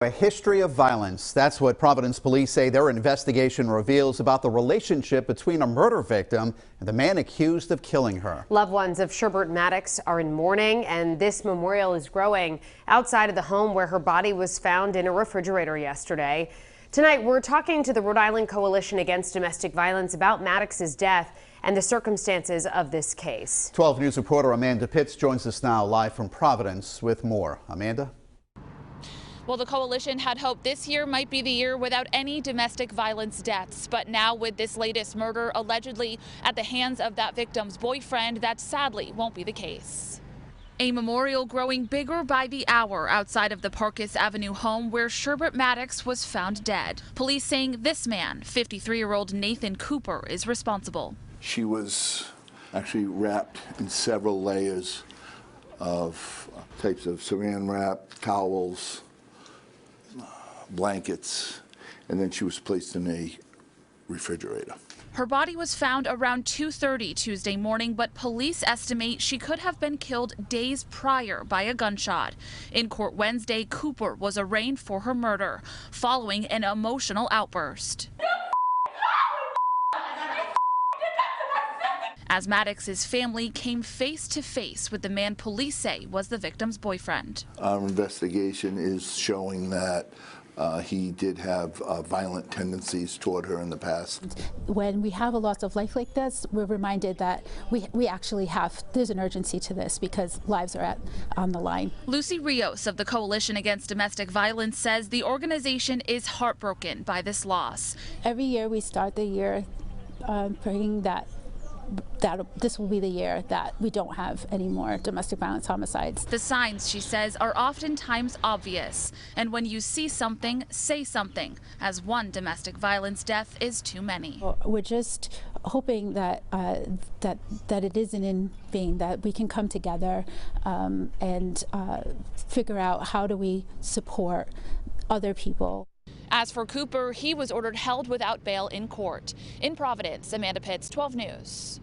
A history of violence. That's what Providence police say their investigation reveals about the relationship between a murder victim and the man accused of killing her. Loved ones of Sherbert Maddox are in mourning, and this memorial is growing outside of the home where her body was found in a refrigerator yesterday. Tonight, we're talking to the Rhode Island Coalition Against Domestic Violence about Maddox's death and the circumstances of this case. 12 News reporter Amanda Pitts joins us now live from Providence with more. Amanda? Well, the coalition had hoped this year might be the year without any domestic violence deaths. But now with this latest murder allegedly at the hands of that victim's boyfriend, that sadly won't be the case. A memorial growing bigger by the hour outside of the Parkes Avenue home where Sherbert Maddox was found dead. Police saying this man, 53-year-old Nathan Cooper, is responsible. She was actually wrapped in several layers of types of saran wrap, towels, blankets, and then she was placed in a refrigerator. Her body was found around 2:30 Tuesday morning, but police estimate she could have been killed days prior by a gunshot. In court Wednesday, Cooper was arraigned for her murder following an emotional outburst. As Maddox's family came face to face with the man police say was the victim's boyfriend. Our investigation is showing that he did have violent tendencies toward her in the past. When we have a loss of life like this, we're reminded that we actually there's an urgency to this because lives are on the line. Lucy Rios of the Coalition Against Domestic Violence says the organization is heartbroken by this loss. Every year we start the year praying that this will be the year that we don't have any more domestic violence homicides. The signs, she says, are oftentimes obvious. And when you see something, say something, as one domestic violence death is too many. We're just hoping that that it isn't in vain, that we can come together and figure out how do we support other people. As for Cooper, he was ordered held without bail in court. In Providence, Amanda Pitts, 12 News.